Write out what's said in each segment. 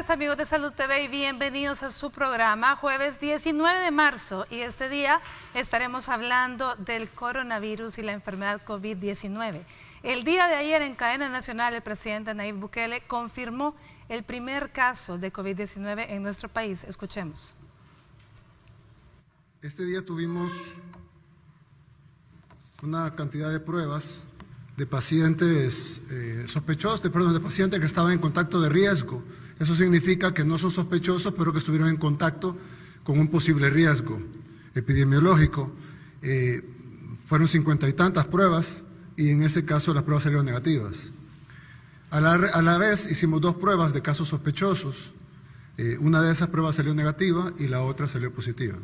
Amigos de Salud TV y bienvenidos a su programa jueves 19 de marzo y este día estaremos hablando del coronavirus y la enfermedad COVID-19. El día de ayer en cadena nacional el presidente Nayib Bukele confirmó el primer caso de COVID-19 en nuestro país. Escuchemos. Este día tuvimos una cantidad de pruebas de pacientes sospechosos, de pacientes que estaban en contacto de riesgo. Eso significa que no son sospechosos, pero que estuvieron en contacto con un posible riesgo epidemiológico. Fueron 50 y tantas pruebas y en ese caso las pruebas salieron negativas. A la vez hicimos 2 pruebas de casos sospechosos. Una de esas pruebas salió negativa y la otra salió positiva.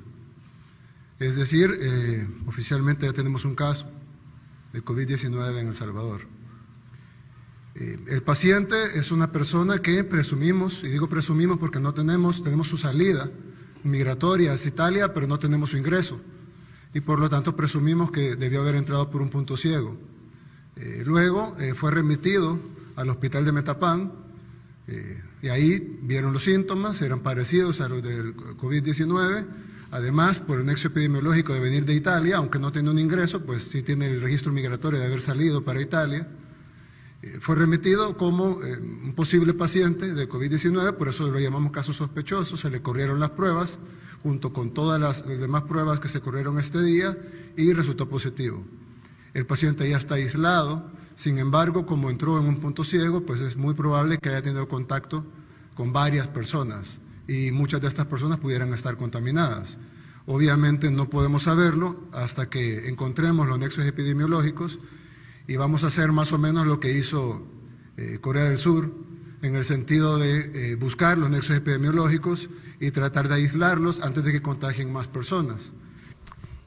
Es decir, oficialmente ya tenemos un caso de COVID-19 en El Salvador. El paciente es una persona que presumimos, y digo presumimos porque no tenemos su salida migratoria hacia Italia, pero no tenemos su ingreso. Y por lo tanto presumimos que debió haber entrado por un punto ciego. Luego fue remitido al hospital de Metapán y ahí vieron los síntomas, eran parecidos a los del COVID-19. Además, por el nexo epidemiológico de venir de Italia, aunque no tiene un ingreso, pues sí tiene el registro migratorio de haber salido para Italia. Fue remitido como un posible paciente de COVID-19, por eso lo llamamos caso sospechoso. Se le corrieron las pruebas junto con todas las demás pruebas que se corrieron este día y resultó positivo. El paciente ya está aislado, sin embargo, como entró en un punto ciego, pues es muy probable que haya tenido contacto con varias personas y muchas de estas personas pudieran estar contaminadas. Obviamente no podemos saberlo hasta que encontremos los nexos epidemiológicos. Y vamos a hacer más o menos lo que hizo Corea del Sur, en el sentido de buscar los nexos epidemiológicos y tratar de aislarlos antes de que contagien más personas.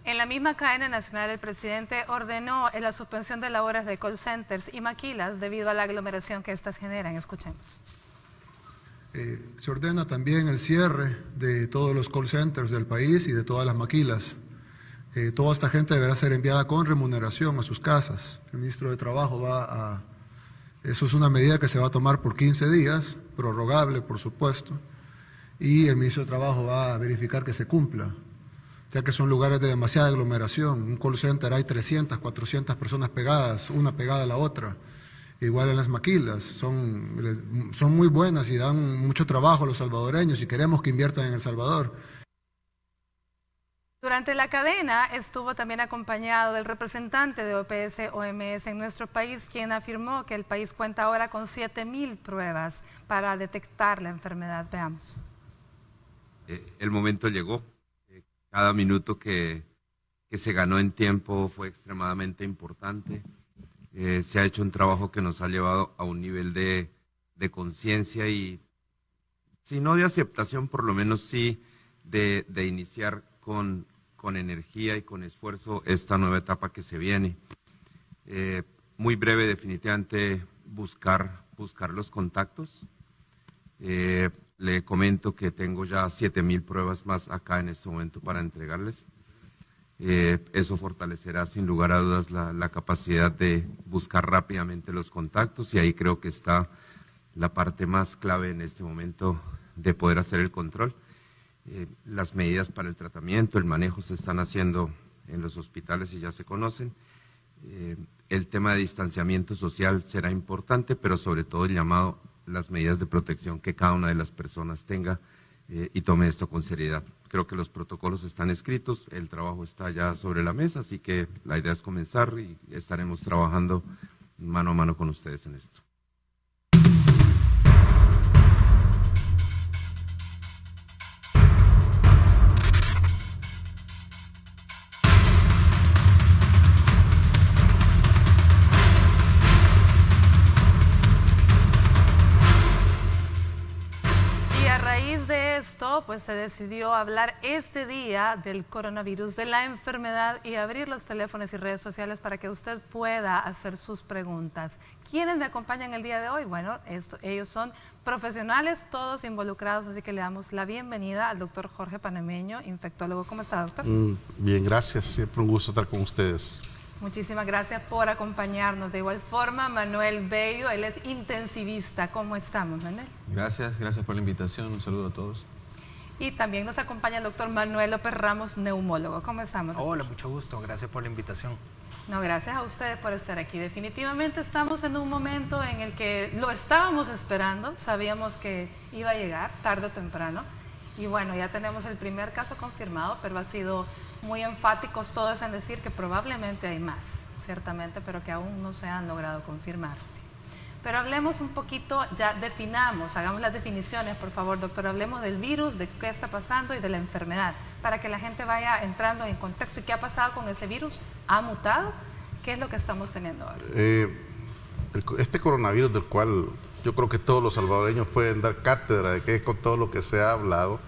En la misma cadena nacional, el presidente ordenó la suspensión de labores de call centers y maquilas debido a la aglomeración que estas generan. Escuchemos. Se ordena también el cierre de todos los call centers del país y de todas las maquilas. Toda esta gente deberá ser enviada con remuneración a sus casas. El ministro de Trabajo eso es una medida que se va a tomar por 15 días, prorrogable por supuesto, y el ministro de Trabajo va a verificar que se cumpla, ya que son lugares de demasiada aglomeración. Un call center hay 300, 400 personas pegadas, una pegada a la otra. Igual en las maquilas, son muy buenas y dan mucho trabajo a los salvadoreños y queremos que inviertan en El Salvador. Durante la cadena estuvo también acompañado del representante de OPS-OMS en nuestro país, quien afirmó que el país cuenta ahora con 7.000 pruebas para detectar la enfermedad. Veamos. El momento llegó. Cada minuto que se ganó en tiempo fue extremadamente importante. Se ha hecho un trabajo que nos ha llevado a un nivel de conciencia y, si no de aceptación, por lo menos sí de iniciar con energía y con esfuerzo esta nueva etapa que se viene. Muy breve, definitivamente, buscar los contactos. Le comento que tengo ya 7.000 pruebas más acá en este momento para entregarles. Eso fortalecerá sin lugar a dudas la capacidad de buscar rápidamente los contactos y ahí creo que está la parte más clave en este momento de poder hacer el control. Las medidas para el tratamiento, el manejo se están haciendo en los hospitales y ya se conocen. El tema de distanciamiento social será importante, pero sobre todo el llamado, las medidas de protección que cada una de las personas tenga y tome esto con seriedad. Creo que los protocolos están escritos, el trabajo está ya sobre la mesa, así que la idea es comenzar y estaremos trabajando mano a mano con ustedes en esto. esto, pues se decidió hablar este día del coronavirus, de la enfermedad, y abrir los teléfonos y redes sociales para que usted pueda hacer sus preguntas. ¿Quiénes me acompañan el día de hoy? Bueno, ellos son profesionales, todos involucrados, así que le damos la bienvenida al doctor Jorge Panameño, infectólogo. ¿Cómo está, doctor? Bien, gracias. Siempre un gusto estar con ustedes. Muchísimas gracias por acompañarnos. De igual forma, Manuel Bello, él es intensivista. ¿Cómo estamos, Manuel? Gracias por la invitación. Un saludo a todos. Y también nos acompaña el doctor Manuel López Ramos, neumólogo. ¿Cómo estamos, doctor? Hola, mucho gusto. Gracias por la invitación. No, gracias a ustedes por estar aquí. Definitivamente estamos en un momento en el que lo estábamos esperando. Sabíamos que iba a llegar tarde o temprano. Y bueno, ya tenemos el primer caso confirmado, pero ha sido muy enfáticos todos en decir que probablemente hay más, ciertamente, pero que aún no se han logrado confirmar. Sí. Pero hablemos un poquito, ya definamos, hagamos las definiciones, por favor, doctor. Hablemos del virus, de qué está pasando y de la enfermedad, para que la gente vaya entrando en contexto. ¿Y qué ha pasado con ese virus? ¿Ha mutado? ¿Qué es lo que estamos teniendo ahora? Este coronavirus, del cual yo creo que todos los salvadoreños pueden dar cátedra de que es con todo lo que se ha hablado,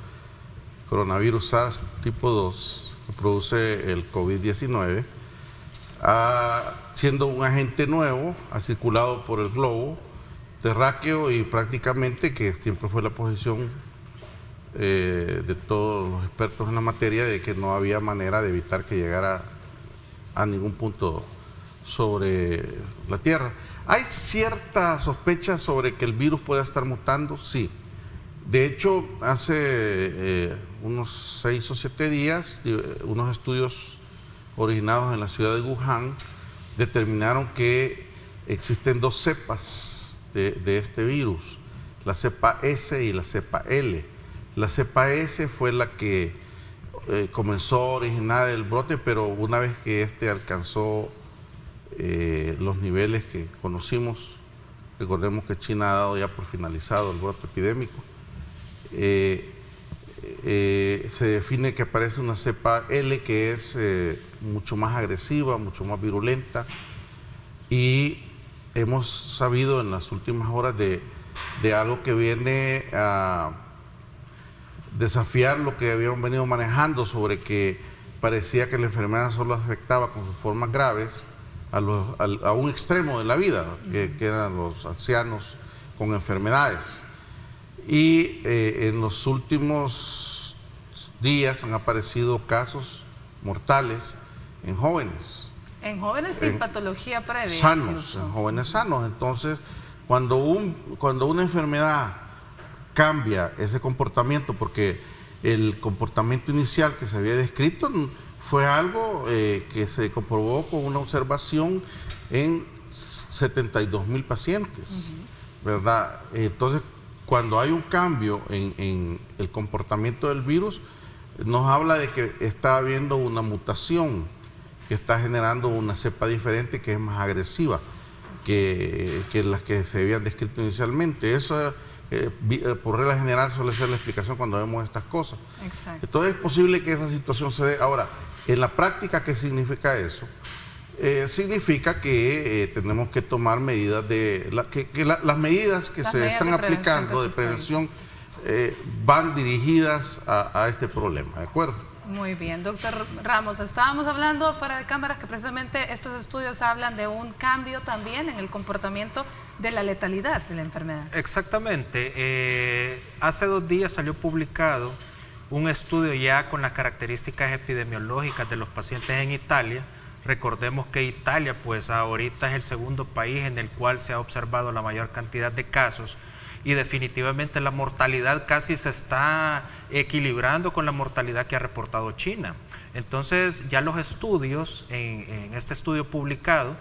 coronavirus SARS tipo 2, que produce el COVID-19, siendo un agente nuevo, ha circulado por el globo terráqueo y prácticamente, que siempre fue la posición de todos los expertos en la materia, de que no había manera de evitar que llegara a ningún punto sobre la Tierra. ¿Hay cierta sospecha sobre que el virus pueda estar mutando? Sí. De hecho, hace unos 6 o 7 días, unos estudios originados en la ciudad de Wuhan determinaron que existen 2 cepas de este virus, la cepa S y la cepa L. La cepa S fue la que comenzó a originar el brote, pero una vez que este alcanzó los niveles que conocimos, recordemos que China ha dado ya por finalizado el brote epidémico, se define que aparece una cepa L que es mucho más agresiva, mucho más virulenta, y hemos sabido en las últimas horas de algo que viene a desafiar lo que habíamos venido manejando sobre que parecía que la enfermedad solo afectaba con sus formas graves a un extremo de la vida, que eran los ancianos con enfermedades. Y en los últimos días han aparecido casos mortales en jóvenes. En jóvenes sin patología previa. Sanos, incluso. en jóvenes sanos. Entonces, cuando una enfermedad cambia ese comportamiento, porque el comportamiento inicial que se había descrito fue algo que se comprobó con una observación en 72,000 pacientes, ¿verdad? Entonces, cuando hay un cambio en el comportamiento del virus, nos habla de que está habiendo una mutación que está generando una cepa diferente que es más agresiva que las que se habían descrito inicialmente. Eso, por regla general, suele ser la explicación cuando vemos estas cosas. Exacto. Entonces es posible que esa situación se dé. Ahora, en la práctica, ¿qué significa eso? Significa que tenemos que tomar medidas las medidas que se están aplicando de prevención van dirigidas a este problema, ¿de acuerdo? Muy bien, doctor Ramos, estábamos hablando fuera de cámaras que precisamente estos estudios hablan de un cambio también en el comportamiento de la letalidad de la enfermedad. Exactamente. Hace 2 días salió publicado un estudio ya con las características epidemiológicas de los pacientes en Italia. Recordemos que Italia, pues ahorita es el segundo país en el cual se ha observado la mayor cantidad de casos, y definitivamente la mortalidad casi se está equilibrando con la mortalidad que ha reportado China. Entonces, ya los estudios, en este estudio publicado,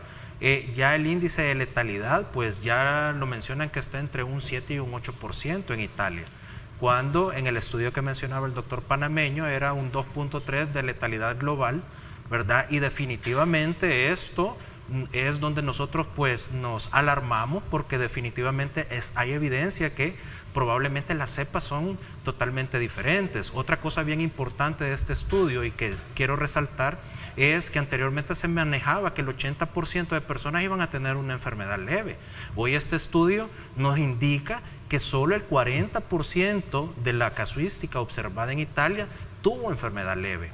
ya el índice de letalidad, pues ya lo mencionan que está entre un 7 y un 8% en Italia, cuando en el estudio que mencionaba el doctor Panameño era un 2.3 de letalidad global, ¿verdad? Y definitivamente esto es donde nosotros pues nos alarmamos, porque definitivamente hay evidencia que probablemente las cepas son totalmente diferentes. Otra cosa bien importante de este estudio y que quiero resaltar es que anteriormente se manejaba que el 80% de personas iban a tener una enfermedad leve. Hoy este estudio nos indica que solo el 40% de la casuística observada en Italia tuvo enfermedad leve.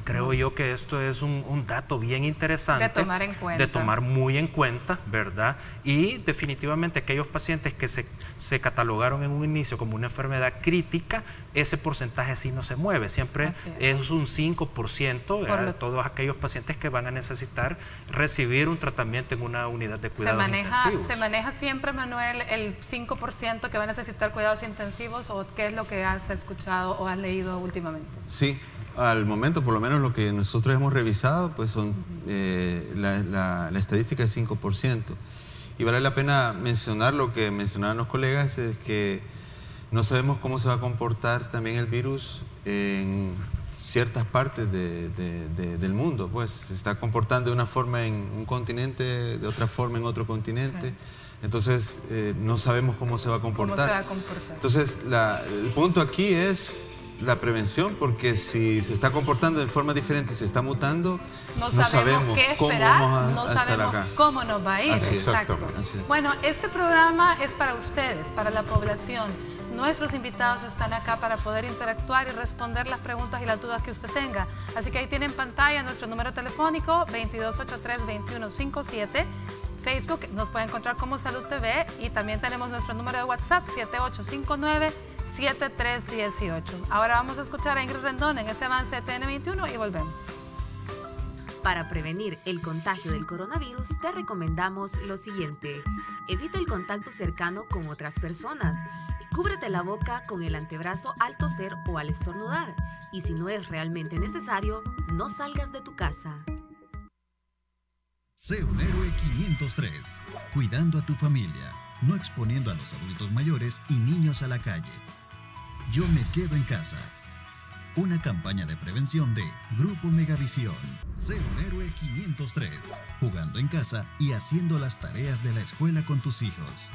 Creo yo que esto es un dato bien interesante. De tomar en cuenta. De tomar muy en cuenta, ¿verdad? Y definitivamente aquellos pacientes que se catalogaron en un inicio como una enfermedad crítica, ese porcentaje sí no se mueve. Siempre es un 5% de todos aquellos pacientes que van a necesitar recibir un tratamiento en una unidad de cuidados intensivos. ¿Se maneja siempre, Manuel, el 5% que va a necesitar cuidados intensivos o qué es lo que has escuchado o has leído últimamente? Sí. Al momento, por lo menos lo que nosotros hemos revisado, pues son la estadística es 5%. Y vale la pena mencionar lo que mencionaban los colegas, es que no sabemos cómo se va a comportar también el virus en ciertas partes del mundo. Pues se está comportando de una forma en un continente, de otra forma en otro continente. Sí. Entonces, no sabemos cómo se va a comportar. Entonces, el punto aquí es la prevención, porque si se está comportando de forma diferente, se está mutando, no sabemos qué esperar, no sabemos cómo nos va a ir. Exacto. Bueno, este programa es para ustedes, para la población. Nuestros invitados están acá para poder interactuar y responder las preguntas y las dudas que usted tenga. Así que ahí tienen en pantalla nuestro número telefónico 2283-2157. Facebook nos puede encontrar como Salud TV y también tenemos nuestro número de WhatsApp 7859-7318. Ahora vamos a escuchar a Ingrid Rendón en ese avance de TN21 y volvemos. Para prevenir el contagio del coronavirus, te recomendamos lo siguiente. Evita el contacto cercano con otras personas. Cúbrete la boca con el antebrazo al toser o al estornudar. Y si no es realmente necesario, no salgas de tu casa. Sé un héroe 503, cuidando a tu familia, no exponiendo a los adultos mayores y niños a la calle. Yo me quedo en casa. Una campaña de prevención de Grupo Megavisión. Sé un héroe 503, jugando en casa y haciendo las tareas de la escuela con tus hijos.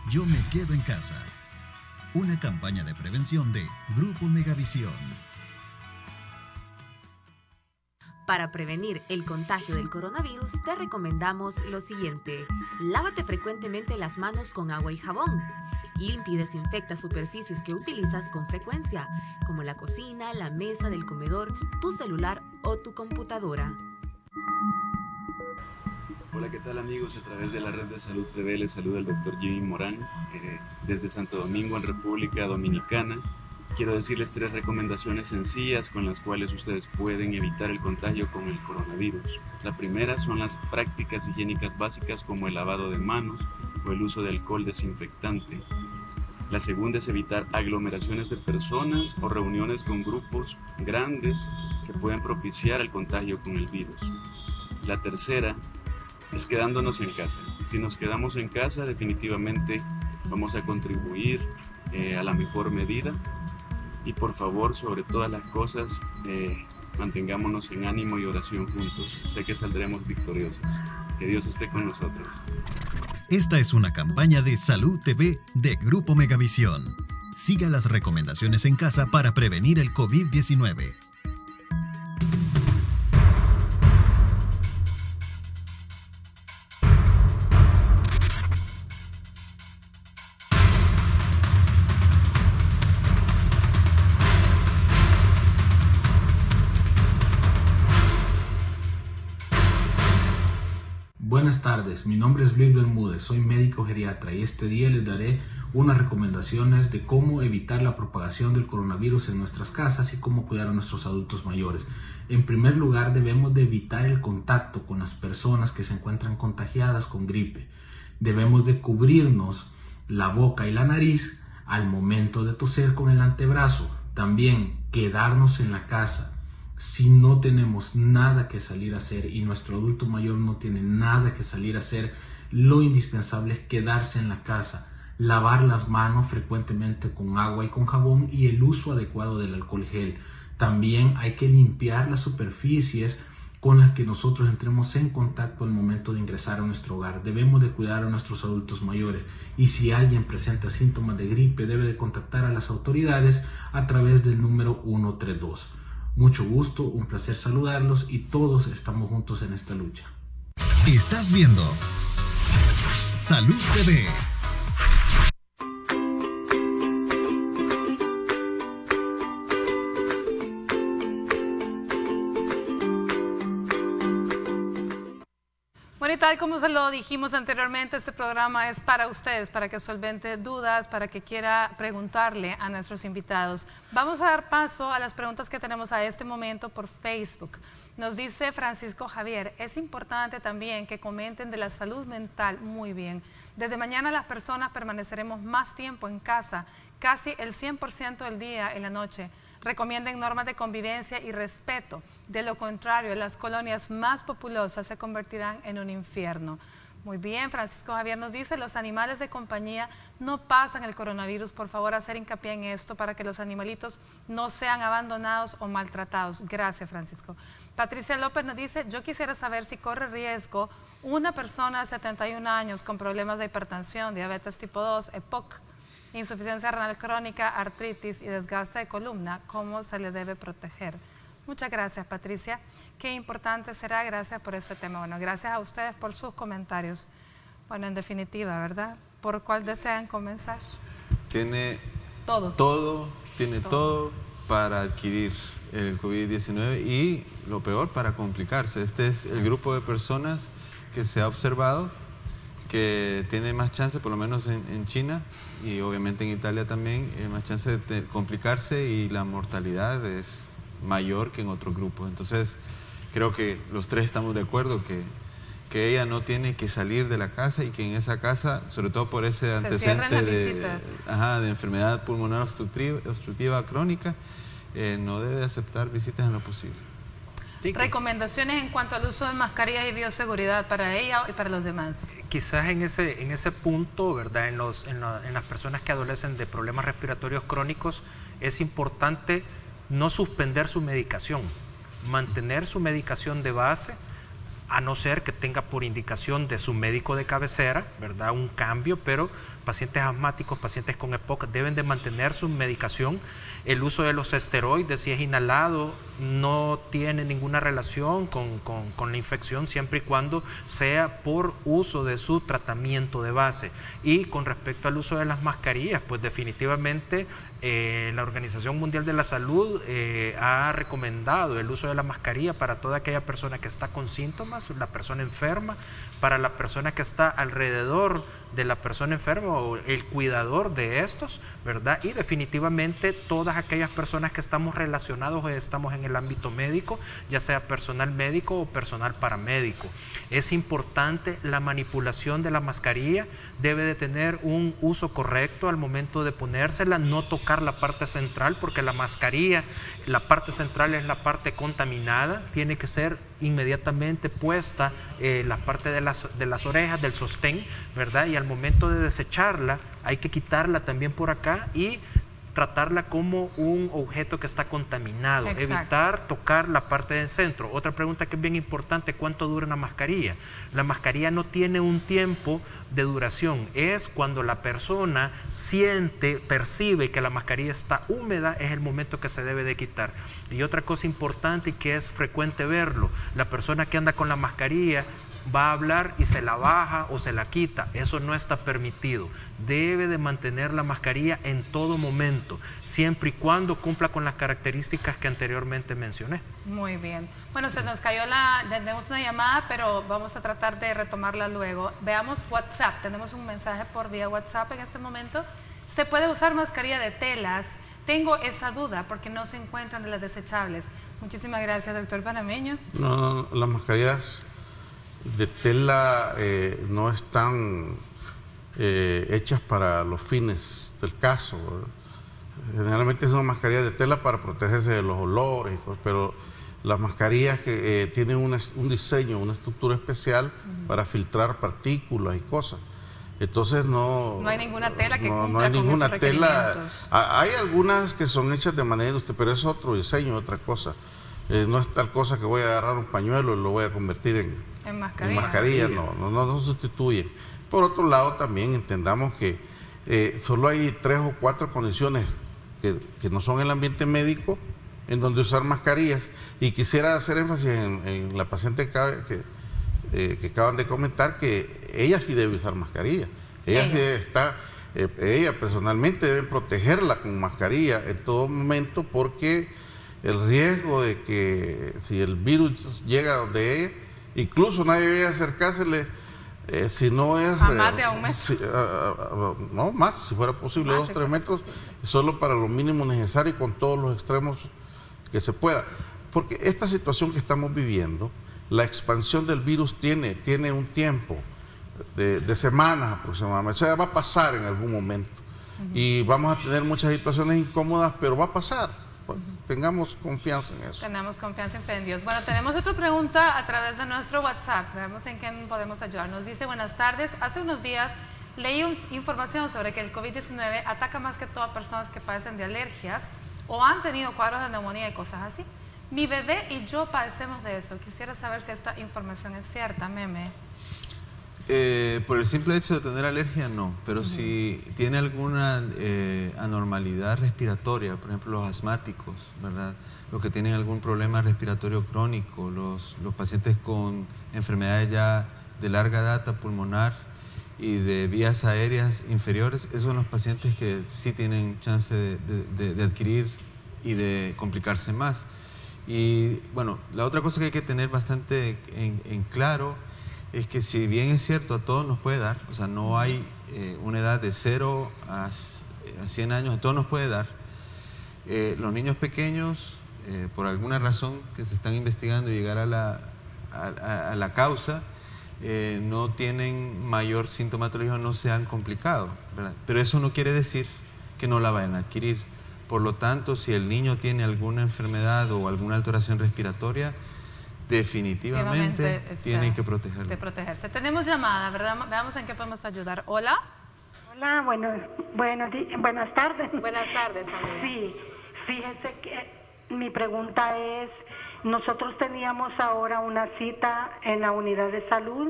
Yo me quedo en casa. Una campaña de prevención de Grupo Megavisión. Para prevenir el contagio del coronavirus, te recomendamos lo siguiente. Lávate frecuentemente las manos con agua y jabón. Limpia y desinfecta superficies que utilizas con frecuencia, como la cocina, la mesa del comedor, tu celular o tu computadora. Hola, ¿qué tal amigos? A través de la red de Salud TV les saluda el Dr. Jimmy Morán desde Santo Domingo, en República Dominicana. Quiero decirles 3 recomendaciones sencillas con las cuales ustedes pueden evitar el contagio con el coronavirus. La primera son las prácticas higiénicas básicas como el lavado de manos o el uso de alcohol desinfectante. La segunda es evitar aglomeraciones de personas o reuniones con grupos grandes que pueden propiciar el contagio con el virus. La tercera es quedándonos en casa. Si nos quedamos en casa, definitivamente vamos a contribuir a la mejor medida. Y por favor, sobre todas las cosas, mantengámonos en ánimo y oración juntos. Sé que saldremos victoriosos. Que Dios esté con nosotros. Esta es una campaña de Salud TV de Grupo Megavisión. Siga las recomendaciones en casa para prevenir el COVID-19. Buenas tardes, mi nombre es Luis Bermúdez, soy médico geriatra y este día les daré unas recomendaciones de cómo evitar la propagación del coronavirus en nuestras casas y cómo cuidar a nuestros adultos mayores. En primer lugar, debemos de evitar el contacto con las personas que se encuentran contagiadas con gripe. Debemos de cubrirnos la boca y la nariz al momento de toser con el antebrazo. También quedarnos en la casa. Si no tenemos nada que salir a hacer y nuestro adulto mayor no tiene nada que salir a hacer, lo indispensable es quedarse en la casa, lavar las manos frecuentemente con agua y con jabón y el uso adecuado del alcohol gel. También hay que limpiar las superficies con las que nosotros entremos en contacto al momento de ingresar a nuestro hogar. Debemos de cuidar a nuestros adultos mayores y si alguien presenta síntomas de gripe debe de contactar a las autoridades a través del número 132. Mucho gusto, un placer saludarlos y todos estamos juntos en esta lucha. Estás viendo Salud TV. tal como se lo dijimos anteriormente, este programa es para ustedes, para que solvente dudas, para que quiera preguntarle a nuestros invitados. Vamos a dar paso a las preguntas que tenemos a este momento por Facebook. Nos dice Francisco Javier, es importante también que comenten de la salud mental. Muy bien. Desde mañana las personas permaneceremos más tiempo en casa, casi el 100% del día en la noche. Recomienden normas de convivencia y respeto. De lo contrario, las colonias más populosas se convertirán en un infierno. Muy bien, Francisco Javier nos dice, los animales de compañía no pasan el coronavirus. Por favor, hacer hincapié en esto para que los animalitos no sean abandonados o maltratados. Gracias, Francisco. Patricia López nos dice, yo quisiera saber si corre riesgo una persona de 71 años con problemas de hipertensión, diabetes tipo 2, EPOC, insuficiencia renal crónica, artritis y desgaste de columna, ¿cómo se le debe proteger? Muchas gracias, Patricia. Qué importante será. Gracias por ese tema. Bueno, gracias a ustedes por sus comentarios. Bueno, en definitiva, ¿verdad? ¿Por cuál desean comenzar? Tiene todo para adquirir el COVID-19 y lo peor, para complicarse. Este es el grupo de personas que se ha observado que tiene más chance, por lo menos en China y obviamente en Italia también, más chance de complicarse y la mortalidad es mayor que en otros grupos. Entonces, creo que los tres estamos de acuerdo que ella no tiene que salir de la casa y que en esa casa, sobre todo por ese antecedente de enfermedad pulmonar obstructiva crónica, no debe aceptar visitas en lo posible. Sí, recomendaciones en cuanto al uso de mascarillas y bioseguridad para ella y para los demás. Quizás en ese punto, ¿verdad? En las personas que adolecen de problemas respiratorios crónicos, es importante no suspender su medicación, mantener su medicación de base, a no ser que tenga por indicación de su médico de cabecera, ¿verdad? Un cambio, pero pacientes asmáticos, pacientes con EPOC deben de mantener su medicación. El uso de los esteroides, si es inhalado, no tiene ninguna relación con la infección, siempre y cuando sea por uso de su tratamiento de base. Y con respecto al uso de las mascarillas, pues definitivamente la Organización Mundial de la Salud ha recomendado el uso de la mascarilla para toda aquella persona que está con síntomas, la persona enferma, para la persona que está alrededor de la persona enferma o el cuidador de estos, ¿verdad? Y definitivamente todas aquellas personas que estamos relacionados o estamos en el ámbito médico, ya sea personal médico o personal paramédico. Es importante la manipulación de la mascarilla, debe de tener un uso correcto al momento de ponérsela, no tocar la parte central, porque la mascarilla, la parte central es la parte contaminada, tiene que ser inmediatamente puesta la parte de las orejas, del sostén, ¿verdad? Y al momento de desecharla hay que quitarla también por acá y tratarla como un objeto que está contaminado. Exacto. Evitar tocar la parte del centro. Otra pregunta que es bien importante, ¿cuánto dura una mascarilla? La mascarilla no tiene un tiempo de duración, es cuando la persona percibe que la mascarilla está húmeda, es el momento que se debe de quitar. Y otra cosa importante y que es frecuente verlo, la persona que anda con la mascarilla va a hablar y se la baja o se la quita, eso no está permitido. Debe de mantener la mascarilla en todo momento, siempre y cuando cumpla con las características que anteriormente mencioné. Muy bien. Bueno, se nos cayó tenemos una llamada, pero vamos a tratar de retomarla luego. Veamos WhatsApp, tenemos un mensaje por vía WhatsApp en este momento. ¿Se puede usar mascarilla de telas? Tengo esa duda porque no se encuentran de las desechables. Muchísimas gracias, doctor Panameño. No, las mascarillas de tela no están hechas para los fines del caso, ¿verdad? Generalmente son mascarillas de tela para protegerse de los olores, pero las mascarillas que tienen un diseño, una estructura especial para filtrar partículas y cosas. Entonces no hay ninguna tela que cumpla con esos requerimientos. Hay algunas que son hechas de manera industrial, pero es otro diseño, otra cosa. No es tal cosa que voy a agarrar un pañuelo y lo voy a convertir en mascarilla. No sustituyen. Por otro lado, también entendamos que solo hay 3 o 4 condiciones que no son el ambiente médico en donde usar mascarillas. Y quisiera hacer énfasis en la paciente que acaban de comentar, que ella sí debe usar mascarilla. Ella personalmente debe protegerla con mascarilla en todo momento, porque el riesgo de que si el virus llega donde ella, Incluso nadie debe acercársele si no es... más de a un metro. No, más, si fuera posible, 2 o 3 metros, posible. Solo para lo mínimo necesario y con todos los extremos que se pueda. Porque esta situación que estamos viviendo, la expansión del virus tiene un tiempo de semanas aproximadamente. O sea, va a pasar en algún momento. Y vamos a tener muchas situaciones incómodas, pero va a pasar. Tengamos confianza en eso. Tenemos confianza en Dios. Bueno, tenemos otra pregunta a través de nuestro WhatsApp. Veamos en qué podemos ayudar. Nos dice, buenas tardes. Hace unos días leí información sobre que el COVID-19 ataca más que todo a personas que padecen de alergias o han tenido cuadros de neumonía y cosas así. Mi bebé y yo padecemos de eso. Quisiera saber si esta información es cierta, Meme. Por el simple hecho de tener alergia, no. Pero si tiene alguna anormalidad respiratoria, por ejemplo, los asmáticos, ¿verdad? Los que tienen algún problema respiratorio crónico, los pacientes con enfermedades ya de larga data pulmonar y de vías aéreas inferiores, esos son los pacientes que sí tienen chance de adquirir y de complicarse más. Y bueno, la otra cosa que hay que tener bastante en claro es que si bien es cierto, a todos nos puede dar, o sea, no hay una edad de 0 a 100 años, a todos nos puede dar. Los niños pequeños, por alguna razón que se están investigando y llegar a la causa, no tienen mayor sintomatología, no se han complicado, ¿verdad? Pero eso no quiere decir que no la vayan a adquirir. Por lo tanto, si el niño tiene alguna enfermedad o alguna alteración respiratoria, definitivamente tienen que protegerlo. De protegerse. Tenemos llamada, ¿verdad? Veamos en qué podemos ayudar. Hola. Hola, buenas tardes. Buenas tardes, amiga. Sí, fíjese que mi pregunta es, nosotros teníamos ahora una cita en la unidad de salud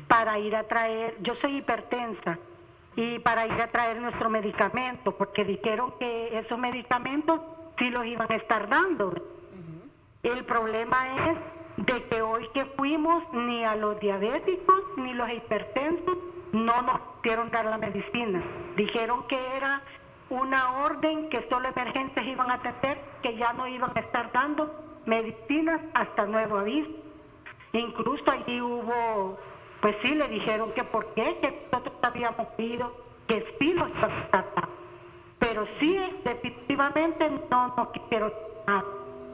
para ir a traer, yo soy hipertensa, y para ir a traer nuestro medicamento, porque dijeron que esos medicamentos sí los iban a estar dando. El problema es de que hoy que fuimos, ni a los diabéticos ni los hipertensos no nos pudieron dar la medicina. Dijeron que era una orden que solo emergentes iban a atender, que ya no iban a estar dando medicinas hasta nuevo aviso. Incluso allí hubo, pues sí, le dijeron que por qué, que nosotros habíamos pedido que sí los iban a estar dando. Pero sí, definitivamente no nos quisieron dar.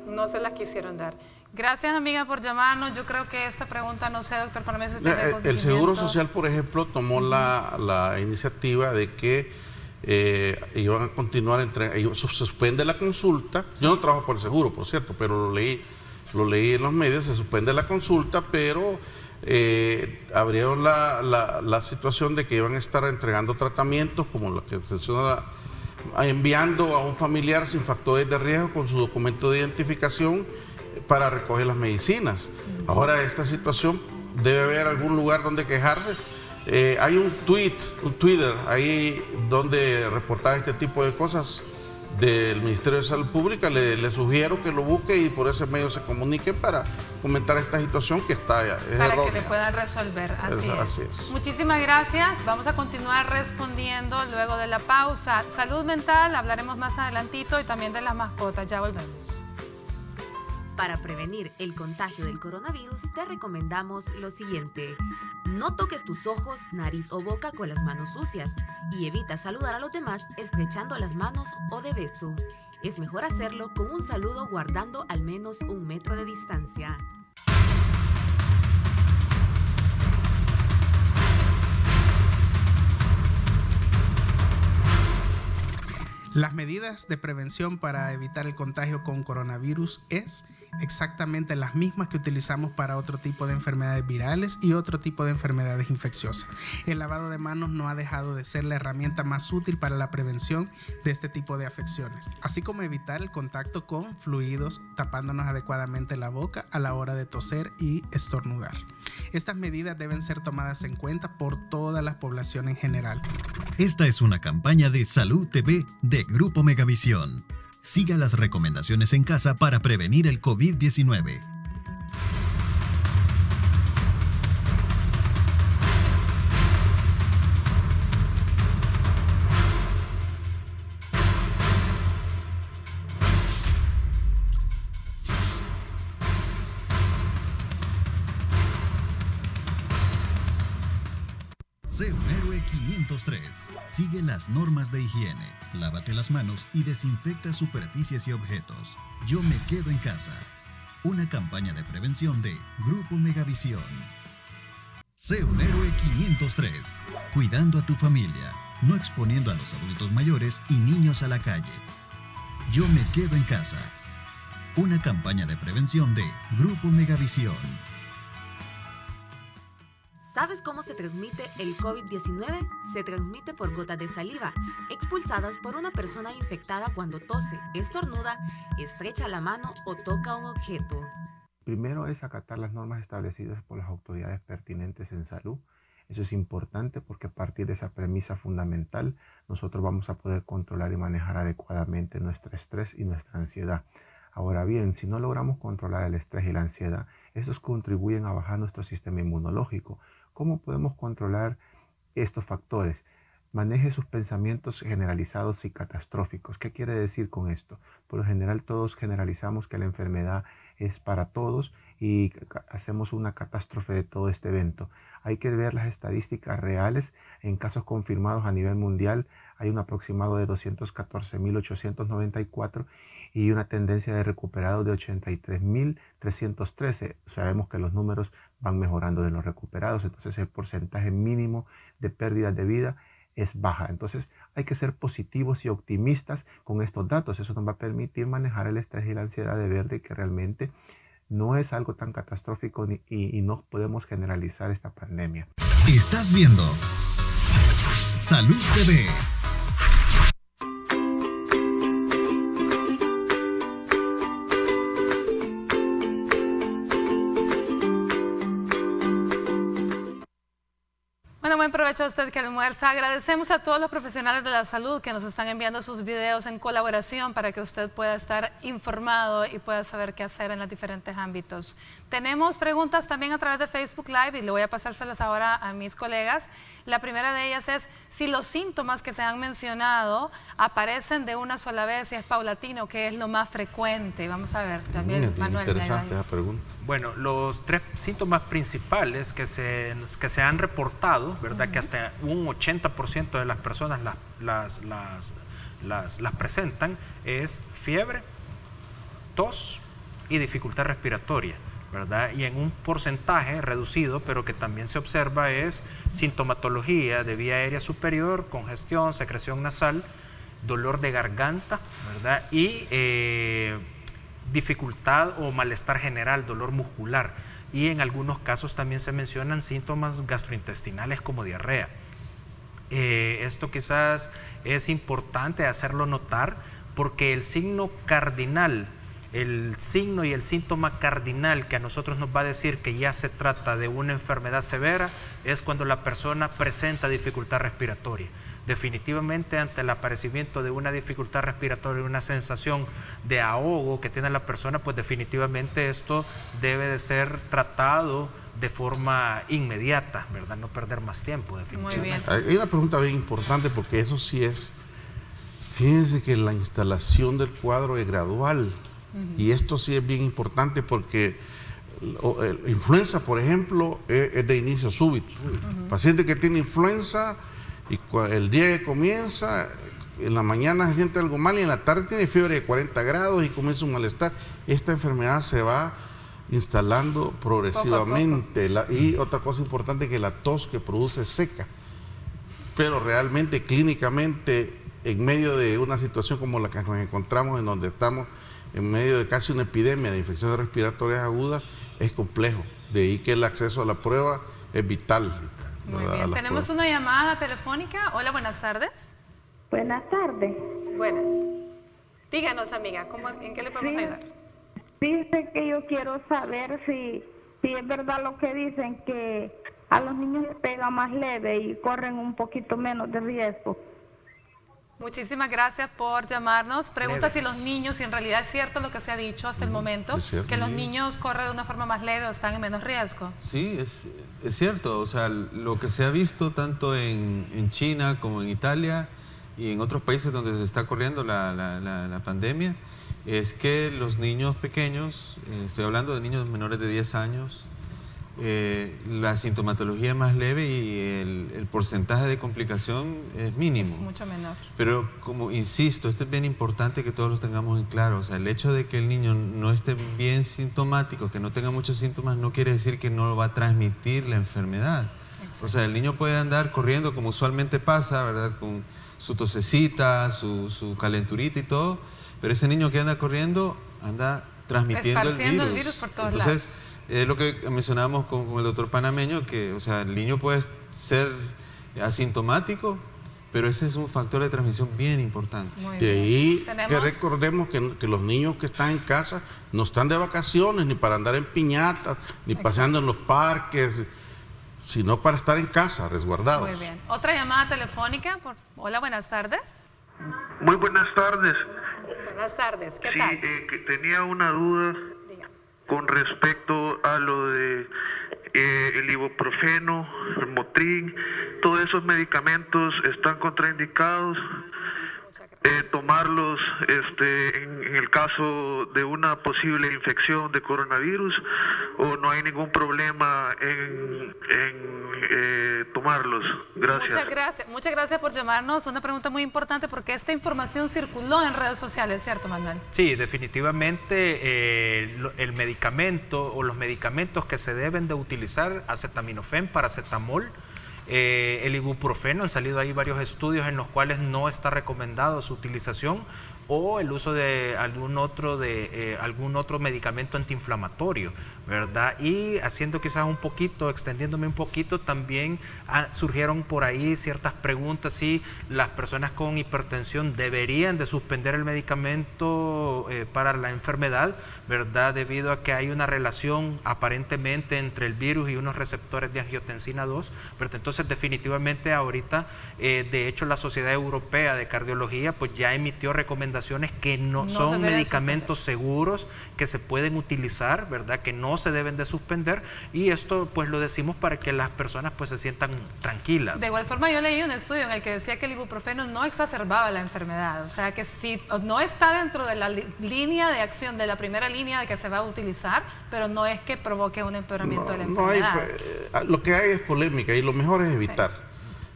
No se las quisieron dar. Gracias, amiga, por llamarnos. Yo creo que esta pregunta, no sé, doctor Paramés, si usted tiene el Seguro Social, por ejemplo, tomó la iniciativa de que iban a continuar, se suspende la consulta. Yo no trabajo por el Seguro, por cierto, pero lo leí en los medios, se suspende la consulta, pero abrieron la situación de que iban a estar entregando tratamientos, como lo que se menciona, enviando a un familiar sin factores de riesgo con su documento de identificación para recoger las medicinas. Ahora esta situación debe haber algún lugar donde quejarse. Hay un Twitter ahí donde reportaba este tipo de cosas del Ministerio de Salud Pública. Le sugiero que lo busque y por ese medio se comunique para comentar esta situación que está para errónea, que le puedan resolver. Así es. Muchísimas gracias. Vamos a continuar respondiendo luego de la pausa. Salud mental, hablaremos más adelantito, y también de las mascotas. Ya volvemos. Para prevenir el contagio del coronavirus, te recomendamos lo siguiente. No toques tus ojos, nariz o boca con las manos sucias y evita saludar a los demás estrechando las manos o de beso. Es mejor hacerlo con un saludo guardando al menos 1 metro de distancia. Las medidas de prevención para evitar el contagio con coronavirus es exactamente las mismas que utilizamos para otro tipo de enfermedades virales y otro tipo de enfermedades infecciosas. El lavado de manos no ha dejado de ser la herramienta más útil para la prevención de este tipo de afecciones, así como evitar el contacto con fluidos, tapándonos adecuadamente la boca a la hora de toser y estornudar. Estas medidas deben ser tomadas en cuenta por toda la población en general. Esta es una campaña de Salud TV de Grupo Megavisión. Siga las recomendaciones en casa para prevenir el COVID-19. Sé un héroe 503. Sigue las normas de higiene. Lávate las manos y desinfecta superficies y objetos. Yo me quedo en casa. Una campaña de prevención de Grupo Megavisión. Sé un héroe 503. Cuidando a tu familia, no exponiendo a los adultos mayores y niños a la calle. Yo me quedo en casa. Una campaña de prevención de Grupo Megavisión. ¿Sabes cómo se transmite el COVID-19? Se transmite por gotas de saliva, expulsadas por una persona infectada cuando tose, estornuda, estrecha la mano o toca un objeto. Primero es acatar las normas establecidas por las autoridades pertinentes en salud. Eso es importante porque a partir de esa premisa fundamental nosotros vamos a poder controlar y manejar adecuadamente nuestro estrés y nuestra ansiedad. Ahora bien, si no logramos controlar el estrés y la ansiedad, estos contribuyen a bajar nuestro sistema inmunológico. ¿Cómo podemos controlar estos factores? Maneje sus pensamientos generalizados y catastróficos. ¿Qué quiere decir con esto? Por lo general todos generalizamos que la enfermedad es para todos y hacemos una catástrofe de todo este evento. Hay que ver las estadísticas reales. En casos confirmados a nivel mundial hay un aproximado de 214.894 y una tendencia de recuperados de 83.313. Sabemos que los números van mejorando de los recuperados, entonces el porcentaje mínimo de pérdidas de vida es baja. Entonces hay que ser positivos y optimistas con estos datos. Eso nos va a permitir manejar el estrés y la ansiedad de ver de que realmente no es algo tan catastrófico y no podemos generalizar esta pandemia. Estás viendo Salud TV. Bueno, buen provecho a usted que almuerza. Agradecemos a todos los profesionales de la salud que nos están enviando sus videos en colaboración para que usted pueda estar informado y pueda saber qué hacer en los diferentes ámbitos. Tenemos preguntas también a través de Facebook Live y le voy a pasárselas ahora a mis colegas. La primera de ellas es si los síntomas que se han mencionado aparecen de una sola vez y es paulatino, ¿qué es lo más frecuente? Vamos a ver también, Manuel. Interesante esa pregunta. Bueno, los 3 síntomas principales que se han reportado, ¿verdad? Que hasta un 80% de las personas las presentan, es fiebre, tos y dificultad respiratoria, ¿verdad? Y en un porcentaje reducido, pero que también se observa, es sintomatología de vía aérea superior, congestión, secreción nasal, dolor de garganta, ¿verdad? Y dificultad o malestar general, dolor muscular. Y en algunos casos también se mencionan síntomas gastrointestinales como diarrea. Esto quizás es importante hacerlo notar porque el signo cardinal, el signo y el síntoma cardinal que a nosotros nos va a decir que ya se trata de una enfermedad severa es cuando la persona presenta dificultad respiratoria. Definitivamente ante el aparecimiento de una dificultad respiratoria, una sensación de ahogo que tiene la persona, pues definitivamente esto debe de ser tratado de forma inmediata, ¿verdad? No perder más tiempo, definitivamente. Muy bien. Hay una pregunta bien importante porque eso sí es, fíjense que la instalación del cuadro es gradual y esto sí es bien importante porque influenza, por ejemplo, es de inicio súbito. Paciente que tiene influenza y el día que comienza, en la mañana se siente algo mal y en la tarde tiene fiebre de 40 grados y comienza un malestar. Esta enfermedad se va instalando progresivamente. Poco a poco. Y otra cosa importante, que la tos que produce seca. Pero realmente, clínicamente, en medio de una situación como la que nos encontramos, en donde estamos en medio de casi una epidemia de infecciones respiratorias agudas, es complejo. De ahí que el acceso a la prueba es vital. Muy bien, tenemos una llamada telefónica. Hola, buenas tardes. Buenas tardes. Buenas. Díganos, amiga, ¿en qué le podemos ayudar? Dice que yo quiero saber si es verdad lo que dicen, que a los niños les pega más leve y corren un poquito menos de riesgo. Muchísimas gracias por llamarnos. Pregunta si los niños, si en realidad es cierto lo que se ha dicho hasta el momento, que los niños corren de una forma más leve o están en menos riesgo. Sí, es cierto. O sea, lo que se ha visto tanto en China como en Italia y en otros países donde se está corriendo la pandemia, es que los niños pequeños, estoy hablando de niños menores de 10 años, la sintomatología es más leve y el porcentaje de complicación es mínimo. Es mucho menor. Pero como insisto, esto es bien importante que todos lo tengamos en claro. O sea, el hecho de que el niño no esté bien sintomático, que no tenga muchos síntomas, no quiere decir que no va a transmitir la enfermedad. Exacto. O sea, el niño puede andar corriendo como usualmente pasa, ¿verdad? Con su tosecita, su calenturita y todo, pero ese niño que anda corriendo anda transmitiendo el virus por todos Entonces, lados. Es lo que mencionábamos con el doctor panameño, que o sea, el niño puede ser asintomático, pero ese es un factor de transmisión bien importante. Y ahí que recordemos que los niños que están en casa no están de vacaciones, ni para andar en piñatas, ni paseando en los parques, sino para estar en casa, resguardados. Muy bien. Otra llamada telefónica. Hola, buenas tardes. Muy buenas tardes. Buenas tardes, ¿qué tal? Que tenía una duda con respecto a lo de el ibuprofeno, el Motrin, todos esos medicamentos están contraindicados. Tomarlos en el caso de una posible infección de coronavirus, o no hay ningún problema en tomarlos. Gracias. Muchas gracias por llamarnos. Una pregunta muy importante porque esta información circuló en redes sociales, ¿cierto, Manuel? Sí, definitivamente el medicamento o los medicamentos que se deben de utilizar, acetaminofén, paracetamol, el ibuprofeno, han salido ahí varios estudios en los cuales no está recomendado su utilización, o el uso de algún otro medicamento antiinflamatorio, ¿verdad? Y haciendo quizás un poquito, extendiéndome un poquito, también surgieron por ahí ciertas preguntas si las personas con hipertensión deberían de suspender el medicamento para la enfermedad, ¿verdad? Debido a que hay una relación aparentemente entre el virus y unos receptores de angiotensina 2, ¿verdad? Entonces definitivamente ahorita, de hecho la Sociedad Europea de Cardiología pues ya emitió recomendaciones que no son medicamentos seguros, que se pueden utilizar, ¿verdad? Que no se deben de suspender, y esto pues lo decimos para que las personas pues se sientan tranquilas. De igual forma yo leí un estudio en el que decía que el ibuprofeno no exacerbaba la enfermedad, o sea que si no está dentro de la línea de acción, de la primera línea de que se va a utilizar, pero no es que provoque un empeoramiento de la enfermedad. Lo que hay es polémica y lo mejor es evitar. Sí.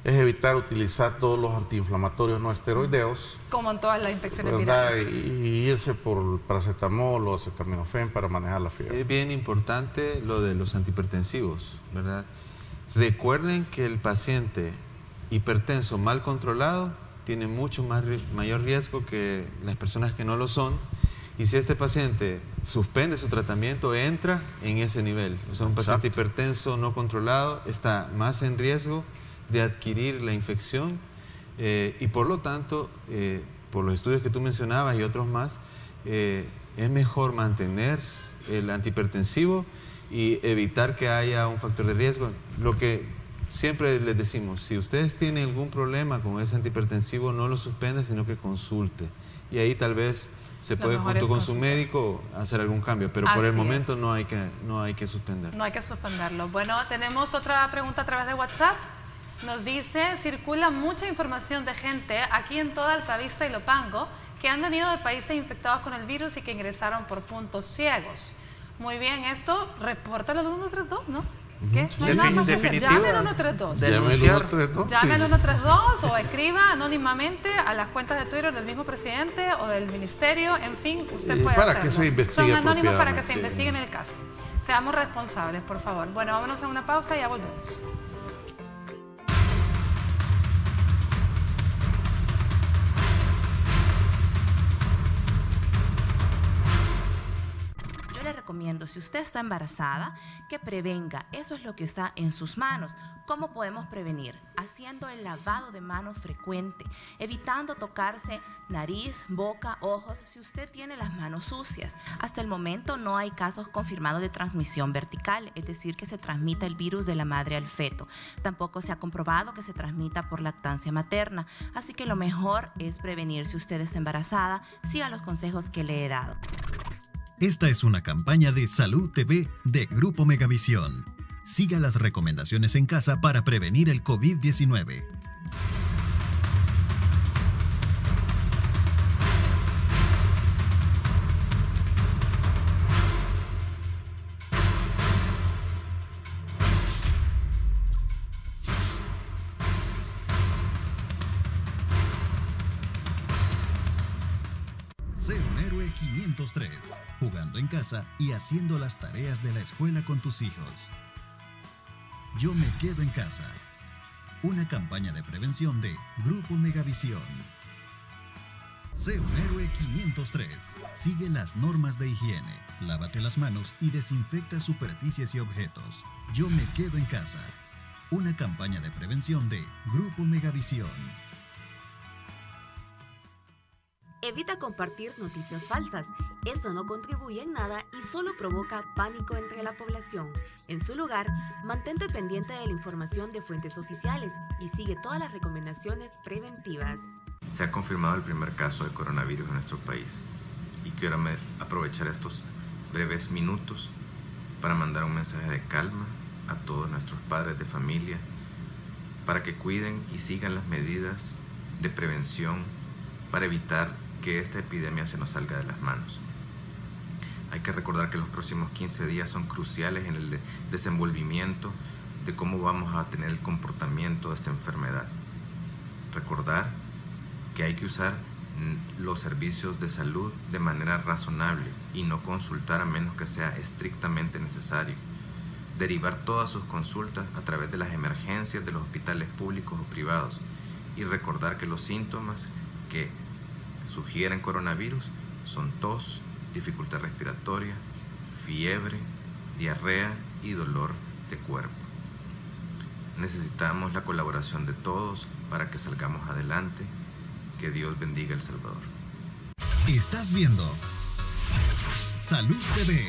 Es evitar utilizar todos los antiinflamatorios no esteroideos. Como en todas las infecciones virales. Y ese por paracetamol o acetaminofén para manejar la fiebre. Es bien importante lo de los antihipertensivos, ¿verdad? Recuerden que el paciente hipertenso mal controlado tiene mucho mayor riesgo que las personas que no lo son. Y si este paciente suspende su tratamiento, entra en ese nivel. O sea, un paciente hipertenso no controlado está más en riesgo de adquirir la infección y por lo tanto, por los estudios que tú mencionabas y otros más, es mejor mantener el antihipertensivo y evitar que haya un factor de riesgo. Lo que siempre les decimos, si ustedes tienen algún problema con ese antihipertensivo, no lo suspenda, sino que consulte. Y ahí tal vez se puede junto con su médico hacer algún cambio, pero por el momento no hay que suspender. No hay que suspenderlo. Bueno, tenemos otra pregunta a través de WhatsApp. Nos dice, circula mucha información de gente aquí en toda Altavista y Lopango que han venido de países infectados con el virus y que ingresaron por puntos ciegos. Muy bien, esto repórtalo al 132, ¿no? ¿Qué? No hay nada más que hacer. Llame al 132. Llame al 132 o escriba anónimamente a las cuentas de Twitter del mismo presidente o del ministerio. En fin, usted puede hacerlo. Que se investigue. Son anónimos para que se investiguen el caso. Seamos responsables, por favor. Bueno, vámonos a una pausa y ya volvemos. Le recomiendo, si usted está embarazada, que prevenga. Eso es lo que está en sus manos. ¿Cómo podemos prevenir? Haciendo el lavado de manos frecuente, evitando tocarse nariz, boca, ojos, si usted tiene las manos sucias. Hasta el momento no hay casos confirmados de transmisión vertical, es decir, que se transmita el virus de la madre al feto. Tampoco se ha comprobado que se transmita por lactancia materna, así que lo mejor es prevenir. Si usted está embarazada, siga los consejos que le he dado. Esta es una campaña de Salud TV de Grupo Megavisión. Siga las recomendaciones en casa para prevenir el COVID-19. Sé un héroe 503, jugando en casa y haciendo las tareas de la escuela con tus hijos. Yo me quedo en casa. Una campaña de prevención de Grupo Megavisión. Sé un héroe 503. Sigue las normas de higiene, lávate las manos y desinfecta superficies y objetos. Yo me quedo en casa. Una campaña de prevención de Grupo Megavisión. Evita compartir noticias falsas. Esto no contribuye en nada y solo provoca pánico entre la población. En su lugar, mantente pendiente de la información de fuentes oficiales y sigue todas las recomendaciones preventivas. Se ha confirmado el primer caso de coronavirus en nuestro país y quiero aprovechar estos breves minutos para mandar un mensaje de calma a todos nuestros padres de familia para que cuiden y sigan las medidas de prevención para evitar que esta epidemia se nos salga de las manos. Hay que recordar que los próximos 15 días son cruciales en el desenvolvimiento de cómo vamos a tener el comportamiento de esta enfermedad. Recordar que hay que usar los servicios de salud de manera razonable y no consultar a menos que sea estrictamente necesario. Derivar todas sus consultas a través de las emergencias de los hospitales públicos o privados y recordar que los síntomas que sugieren coronavirus son tos, dificultad respiratoria, fiebre, diarrea y dolor de cuerpo. Necesitamos la colaboración de todos para que salgamos adelante. Que Dios bendiga El Salvador. Estás viendo Salud TV.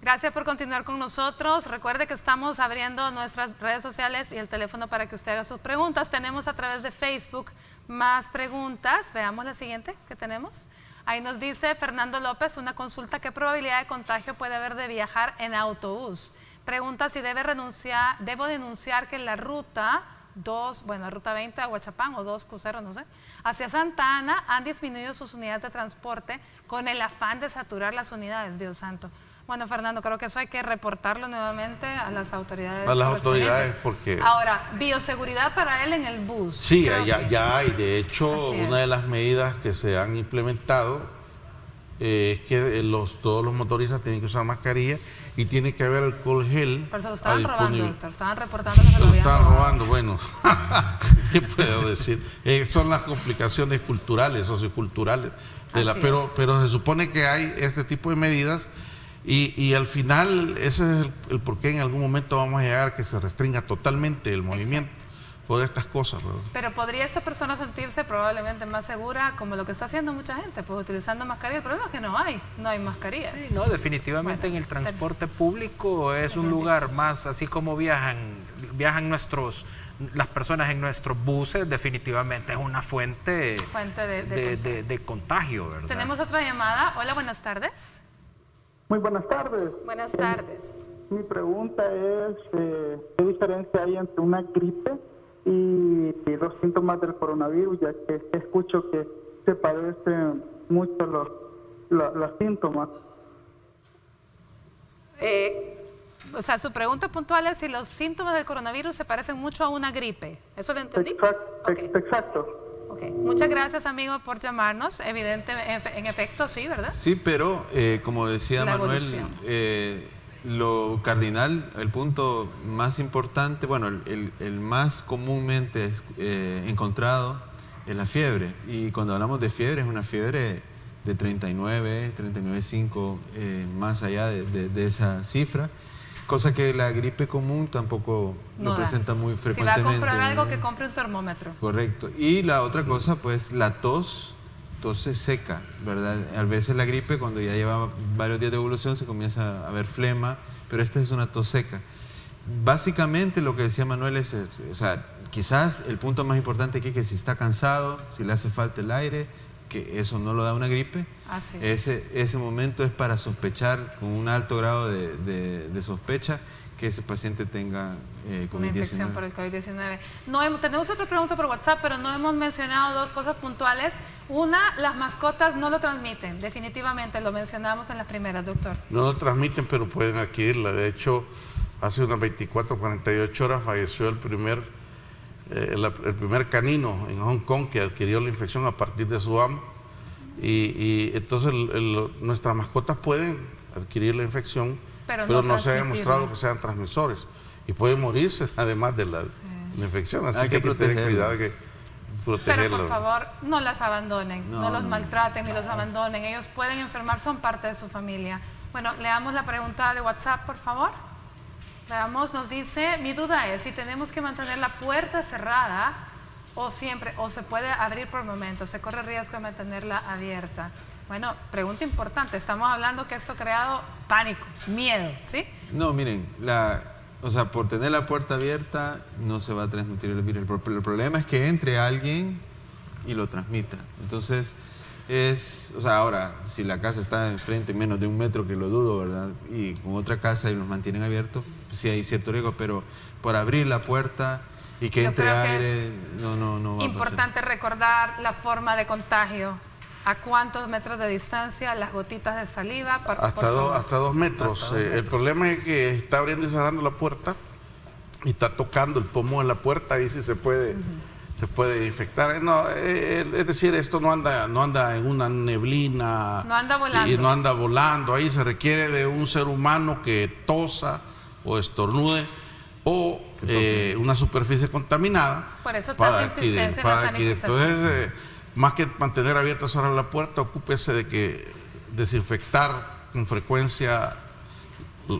Gracias por continuar con nosotros. Recuerde que estamos abriendo nuestras redes sociales y el teléfono para que usted haga sus preguntas. Tenemos a través de Facebook más preguntas. Veamos la siguiente que tenemos. Ahí nos dice Fernando López, una consulta: ¿qué probabilidad de contagio puede haber de viajar en autobús? Pregunta si debo denunciar que en la ruta 2, la ruta 20 a Huachapán o 2 cruceros, no sé, hacia Santa Ana han disminuido sus unidades de transporte con el afán de saturar las unidades, Dios santo. Bueno, Fernando, creo que eso hay que reportarlo nuevamente a las autoridades. A las autoridades, porque... Ahora, bioseguridad para él en el bus. Sí, ya hay. De hecho, una de las medidas que se han implementado es que todos los motoristas tienen que usar mascarilla y tiene que haber alcohol gel. Pero se lo estaban robando, doctor. Estaban reportando que se lo estaban robando. Bueno, ¿qué puedo decir? Son las complicaciones culturales, socioculturales. Pero se supone que hay este tipo de medidas. Y al final, ese es el por qué en algún momento vamos a llegar a que se restringa totalmente el movimiento. Exacto. Por estas cosas. Pero ¿podría esta persona sentirse probablemente más segura, como lo que está haciendo mucha gente, pues utilizando mascarilla? El problema es que no hay mascarillas. Sí, no, definitivamente en el transporte público es un lugar más, así como viajan las personas en nuestros buses, definitivamente es una fuente de contagio, ¿verdad? Tenemos otra llamada. Hola, buenas tardes. Muy buenas tardes. Buenas tardes. Mi pregunta es, ¿qué diferencia hay entre una gripe y los síntomas del coronavirus? Ya que escucho que se parecen mucho los síntomas. O sea, su pregunta puntual es si los síntomas del coronavirus se parecen mucho a una gripe. ¿Eso lo entendí? Exacto. Okay. Muchas gracias, amigo, por llamarnos. Evidentemente, en efecto, sí, ¿verdad? Sí, pero como decía Manuel, lo cardinal, el punto más importante, bueno, el más comúnmente encontrado es la fiebre. Y cuando hablamos de fiebre, es una fiebre de 39, 39,5, más allá de esa cifra. Cosa que la gripe común tampoco lo presenta muy frecuentemente. Si va a comprar algo, que compre un termómetro. Correcto. Y la otra cosa, pues, la tos seca, ¿verdad? A veces la gripe, cuando ya lleva varios días de evolución, se comienza a ver flema, pero esta es una tos seca. Básicamente, lo que decía Manuel es, o sea, quizás el punto más importante aquí es que si está cansado, si le hace falta el aire, que eso no lo da una gripe. Ese momento es para sospechar con un alto grado de sospecha que ese paciente tenga COVID-19. Una infección por el COVID-19. Tenemos otra pregunta por WhatsApp, pero no hemos mencionado dos cosas puntuales. Una, las mascotas no lo transmiten, definitivamente, lo mencionamos en las primeras, doctor. No lo transmiten, pero pueden adquirirla. De hecho, hace unas 24, 48 horas falleció el primer canino en Hong Kong que adquirió la infección a partir de su amo. Y entonces nuestras mascotas pueden adquirir la infección, pero no se ha demostrado que sean transmisores y pueden morirse además de la infección, así que hay que tener cuidado, hay que protegerlos. Pero por favor, no las abandonen, no los maltraten ni los abandonen, ellos pueden enfermar, son parte de su familia. Bueno, leamos la pregunta de WhatsApp, por favor. Veamos, nos dice, mi duda es si tenemos que mantener la puerta cerrada o se puede abrir por momentos, se corre riesgo de mantenerla abierta. Bueno, pregunta importante, estamos hablando que esto ha creado pánico, miedo, ¿sí? No, miren, por tener la puerta abierta no se va a transmitir el virus. El problema es que entre alguien y lo transmita. Entonces, ahora, si la casa está enfrente menos de 1 metro, que lo dudo, ¿verdad? Y con otra casa y los mantienen abiertos, pues sí hay cierto riesgo, pero por abrir la puerta y que entre aire, no va a importante recordar la forma de contagio. ¿A cuántos metros de distancia? Las gotitas de saliva. Hasta 2 metros. El problema es que está abriendo y cerrando la puerta y está tocando el pomo de la puerta, ahí sí se puede infectar. No, es decir, esto no anda en una neblina. No anda volando. Y no anda volando. Ahí se requiere de un ser humano que tosa o estornude o una superficie contaminada. Por eso tanta insistencia en la sanitización. Entonces, más que mantener abierta o cerrar la puerta, ocúpese de que desinfectar con frecuencia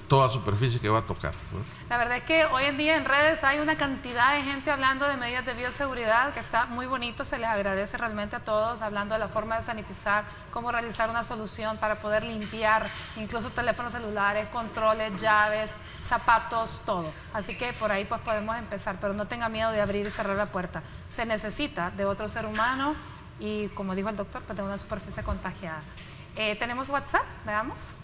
toda superficie que va a tocar, ¿no? La verdad es que hoy en día en redes hay una cantidad de gente hablando de medidas de bioseguridad que está muy bonito, se les agradece realmente a todos, hablando de la forma de sanitizar, cómo realizar una solución para poder limpiar incluso teléfonos celulares, controles, llaves, zapatos, todo. Así que por ahí pues podemos empezar, pero no tenga miedo de abrir y cerrar la puerta. Se necesita de otro ser humano y, como dijo el doctor, pues de una superficie contagiada. Tenemos WhatsApp, veamos.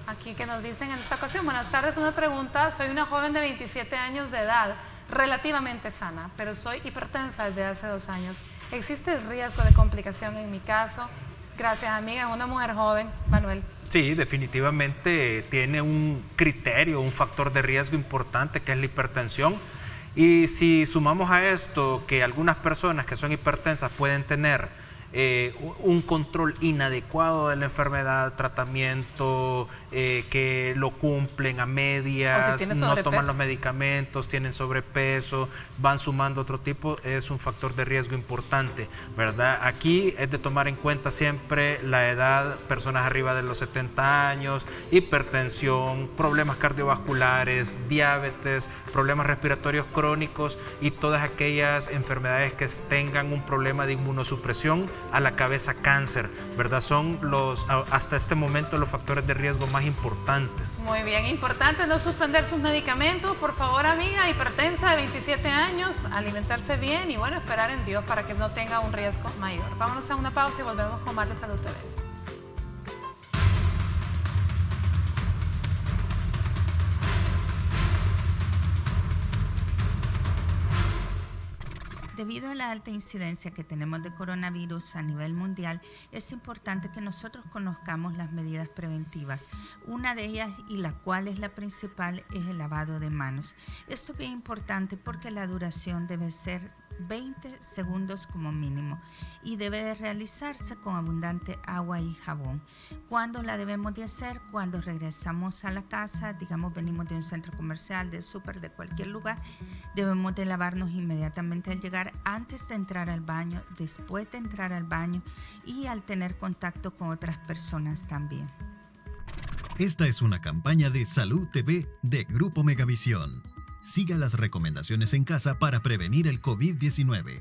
Aquí que nos dicen en esta ocasión, buenas tardes, una pregunta, soy una joven de 27 años de edad, relativamente sana, pero soy hipertensa desde hace 2 años. ¿Existe el riesgo de complicación en mi caso? Gracias, amiga, es una mujer joven. Manuel. Sí, definitivamente tiene un criterio, un factor de riesgo importante que es la hipertensión. Y si sumamos a esto que algunas personas que son hipertensas pueden tener un control inadecuado de la enfermedad, tratamiento que lo cumplen a medias, no toman los medicamentos, tienen sobrepeso, van sumando otro tipo, es un factor de riesgo importante, ¿verdad? Aquí es de tomar en cuenta siempre la edad, personas arriba de los 70 años, hipertensión, problemas cardiovasculares, diabetes, problemas respiratorios crónicos y todas aquellas enfermedades que tengan un problema de inmunosupresión, a la cabeza cáncer, ¿verdad? Son hasta este momento los factores de riesgo más importantes. Muy bien, importante no suspender sus medicamentos, por favor, amiga, hipertensa de 27 años, alimentarse bien y bueno, esperar en Dios para que no tenga un riesgo mayor. Vámonos a una pausa y volvemos con más de Salud TV. Debido a la alta incidencia que tenemos de coronavirus a nivel mundial, es importante que nosotros conozcamos las medidas preventivas. Una de ellas, y la cual es la principal, es el lavado de manos. Esto es bien importante porque la duración debe ser 20 segundos como mínimo y debe de realizarse con abundante agua y jabón. ¿Cuándo la debemos de hacer? Cuando regresamos a la casa, digamos venimos de un centro comercial, del súper, de cualquier lugar, debemos de lavarnos inmediatamente al llegar, antes de entrar al baño, después de entrar al baño y al tener contacto con otras personas también. Esta es una campaña de Salud TV de Grupo Megavisión. Siga las recomendaciones en casa para prevenir el COVID-19.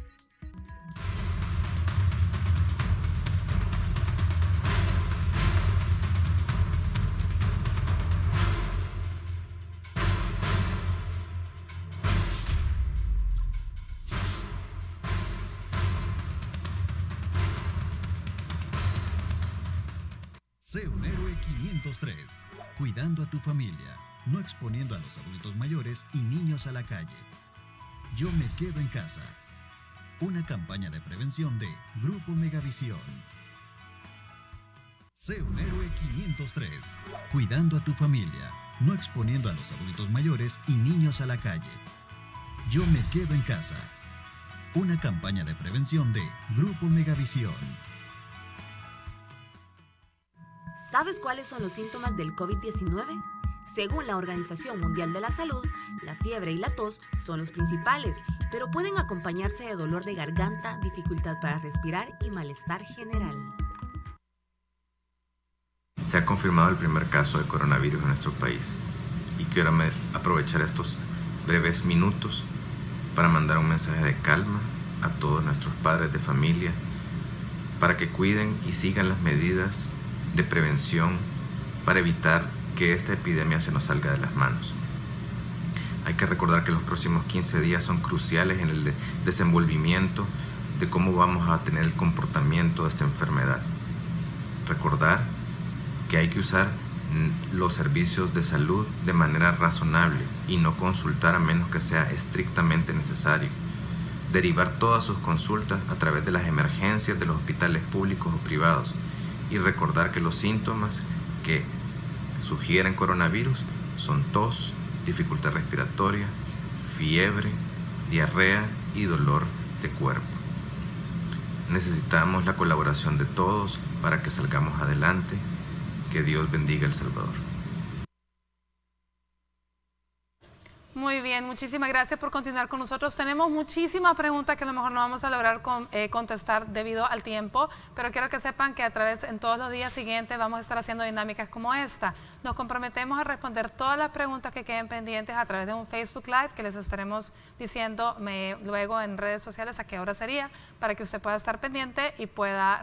Sé un héroe 503, cuidando a tu familia. no exponiendo a los adultos mayores y niños a la calle. Yo me quedo en casa. Una campaña de prevención de Grupo Megavisión. Sé un héroe 503. Cuidando a tu familia, no exponiendo a los adultos mayores y niños a la calle. Yo me quedo en casa. Una campaña de prevención de Grupo Megavisión. ¿Sabes cuáles son los síntomas del COVID-19? Según la Organización Mundial de la Salud, la fiebre y la tos son los principales, pero pueden acompañarse de dolor de garganta, dificultad para respirar y malestar general. Se ha confirmado el primer caso de coronavirus en nuestro país y quiero aprovechar estos breves minutos para mandar un mensaje de calma a todos nuestros padres de familia para que cuiden y sigan las medidas de prevención para evitar que esta epidemia se nos salga de las manos. Hay que recordar que los próximos 15 días son cruciales en el desenvolvimiento de cómo vamos a tener el comportamiento de esta enfermedad. Recordar que hay que usar los servicios de salud de manera razonable y no consultar a menos que sea estrictamente necesario. Derivar todas sus consultas a través de las emergencias de los hospitales públicos o privados y recordar que los síntomas que sugieren coronavirus son tos, dificultad respiratoria, fiebre, diarrea y dolor de cuerpo. Necesitamos la colaboración de todos para que salgamos adelante. Que Dios bendiga El Salvador. Muy bien, muchísimas gracias por continuar con nosotros. Tenemos muchísimas preguntas que a lo mejor no vamos a lograr contestar debido al tiempo, pero quiero que sepan que en todos los días siguientes vamos a estar haciendo dinámicas como esta. Nos comprometemos a responder todas las preguntas que queden pendientes a través de un Facebook Live que les estaremos diciendo luego en redes sociales a qué hora sería, para que usted pueda estar pendiente y pueda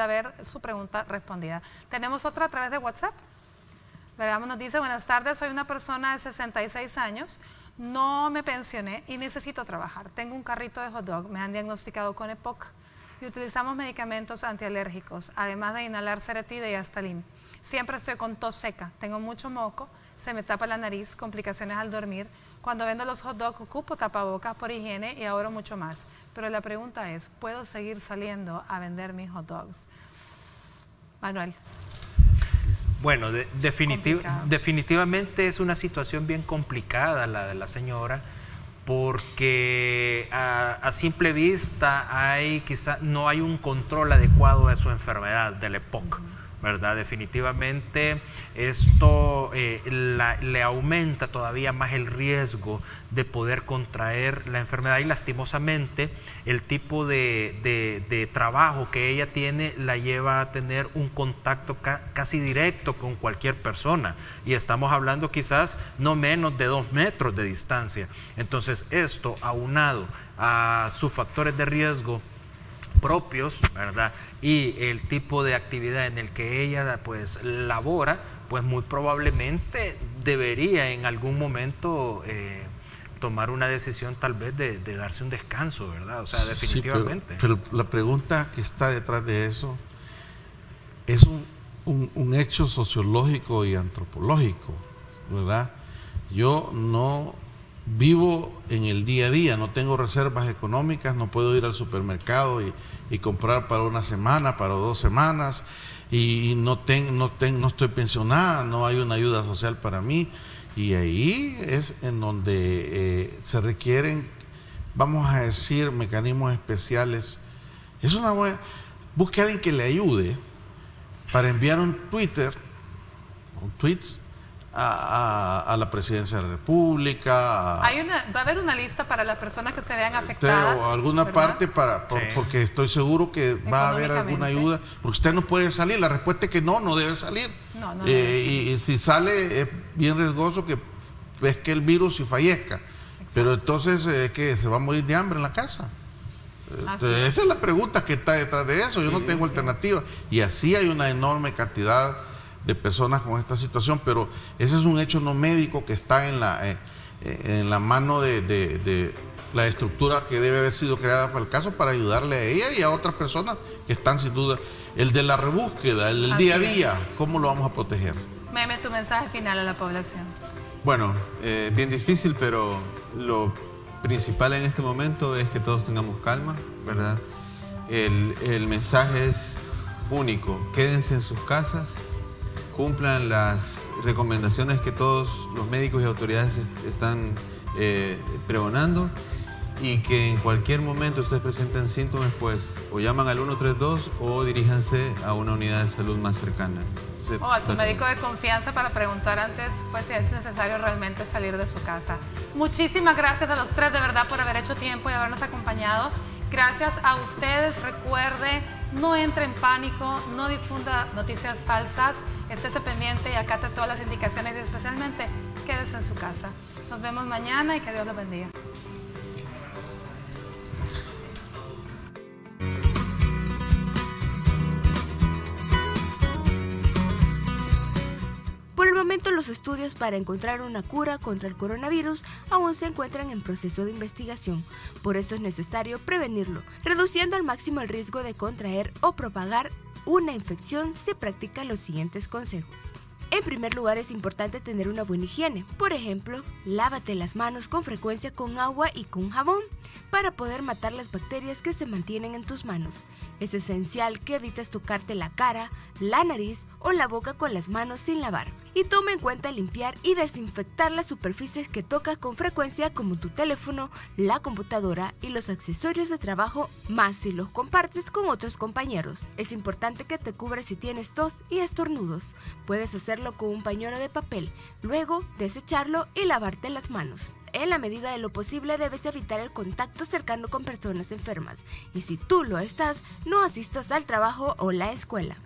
ver su pregunta respondida. Tenemos otra a través de WhatsApp. Veamos, nos dice: buenas tardes, soy una persona de 66 años, no me pensioné y necesito trabajar. Tengo un carrito de hot dog, me han diagnosticado con EPOC y utilizamos medicamentos antialérgicos, además de inhalar Ceretide y Astalin. Siempre estoy con tos seca, tengo mucho moco, se me tapa la nariz, complicaciones al dormir. Cuando vendo los hot dogs ocupo tapabocas por higiene y ahorro mucho más. Pero la pregunta es, ¿puedo seguir saliendo a vender mis hot dogs? Manuel. Bueno, definitivamente es una situación bien complicada la de la señora, porque a simple vista no hay un control adecuado de su enfermedad, del EPOC, ¿verdad? Definitivamente esto le aumenta todavía más el riesgo de poder contraer la enfermedad, y lastimosamente el tipo de trabajo que ella tiene la lleva a tener un contacto casi directo con cualquier persona, y estamos hablando quizás no menos de 2 metros de distancia. Entonces esto, aunado a sus factores de riesgo propios, ¿verdad?, y el tipo de actividad en el que ella pues labora, pues muy probablemente debería en algún momento tomar una decisión tal vez de darse un descanso, ¿verdad? O sea, definitivamente. Sí, pero la pregunta que está detrás de eso es un hecho sociológico y antropológico, ¿verdad? Yo no vivo en el día a día, no tengo reservas económicas, no puedo ir al supermercado y comprar para una semana, para 2 semanas, y no estoy pensionada, no hay una ayuda social para mí, y ahí es en donde se requieren, vamos a decir, mecanismos especiales. Es una buena, busque a alguien que le ayude para enviar un tweets a la Presidencia de la República. Va a haber una lista para las personas que se vean afectadas. O alguna, ¿verdad?, parte porque estoy seguro que va a haber alguna ayuda, porque usted no puede salir. La respuesta es que no debe salir. No debe salir. Y si sale es bien riesgoso que el virus y fallezca. Exacto. Pero entonces que se va a morir de hambre en la casa. Esa es la pregunta que está detrás de eso. Yo no tengo alternativa. Y así hay una enorme cantidad de personas con esta situación, pero ese es un hecho no médico que está en la mano de la estructura que debe haber sido creada para el caso, para ayudarle a ella y a otras personas que están sin duda. El de la rebúsqueda, el del día a día, ¿cómo lo vamos a proteger? Meme, tu mensaje final a la población. Bueno, bien difícil, pero lo principal en este momento es que todos tengamos calma, ¿verdad? El mensaje es único. Quédense en sus casas, cumplan las recomendaciones que todos los médicos y autoridades están pregonando, y que en cualquier momento ustedes presenten síntomas, pues o llaman al 132 o diríjanse a una unidad de salud más cercana. O a su médico de confianza para preguntar antes, pues, si es necesario realmente salir de su casa. Muchísimas gracias a los tres, de verdad, por haber hecho tiempo y habernos acompañado. Gracias a ustedes. Recuerde, no entre en pánico, no difunda noticias falsas, estése pendiente y acate todas las indicaciones y especialmente quédese en su casa. Nos vemos mañana y que Dios los bendiga. Por el momento, los estudios para encontrar una cura contra el coronavirus aún se encuentran en proceso de investigación. Por eso es necesario prevenirlo, reduciendo al máximo el riesgo de contraer o propagar una infección. Se practican los siguientes consejos. En primer lugar, es importante tener una buena higiene. Por ejemplo, lávate las manos con frecuencia con agua y con jabón para poder matar las bacterias que se mantienen en tus manos. Es esencial que evites tocarte la cara, la nariz o la boca con las manos sin lavar. Y toma en cuenta limpiar y desinfectar las superficies que tocas con frecuencia, como tu teléfono, la computadora y los accesorios de trabajo, más si los compartes con otros compañeros. Es importante que te cubras si tienes tos y estornudos. Puedes hacerlo con un pañuelo de papel, luego desecharlo y lavarte las manos. En la medida de lo posible debes evitar el contacto cercano con personas enfermas, y si tú lo estás, no asistas al trabajo o la escuela.